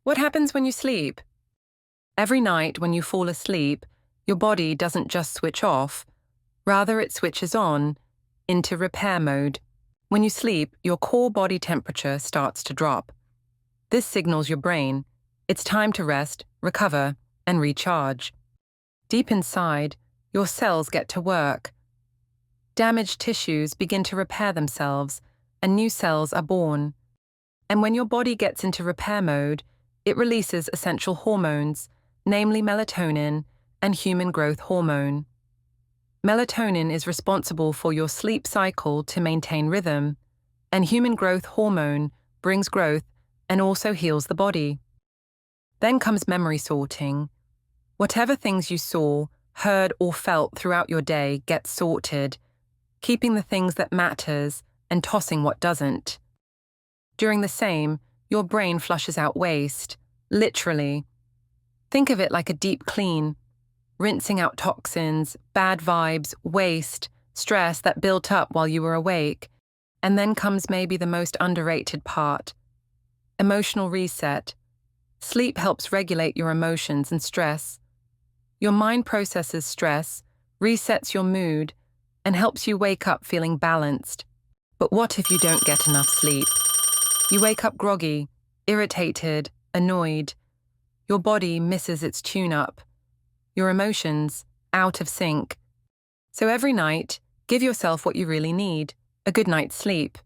What happens when you sleep? Every night when you fall asleep, your body doesn't just switch off, rather it switches on into repair mode. When you sleep, your core body temperature starts to drop. This signals your brain it's time to rest, recover, and recharge. Deep inside, your cells get to work. Damaged tissues begin to repair themselves, and new cells are born. And when your body gets into repair mode, it releases essential hormones, namely melatonin and human growth hormone. Melatonin is responsible for your sleep cycle to maintain rhythm, and human growth hormone brings growth and also heals the body. Then comes memory sorting. Whatever things you saw, heard, or felt throughout your day gets sorted, keeping the things that matters and tossing what doesn't. During the same, your brain flushes out waste, literally. Think of it like a deep clean, rinsing out toxins, bad vibes, waste, stress that built up while you were awake. And then comes maybe the most underrated part: emotional reset. Sleep helps regulate your emotions and stress. Your mind processes stress, resets your mood, and helps you wake up feeling balanced. But what if you don't get enough sleep? You wake up groggy, irritated, annoyed. Your body misses its tune-up. Your emotions, out of sync. So every night, give yourself what you really need: a good night's sleep.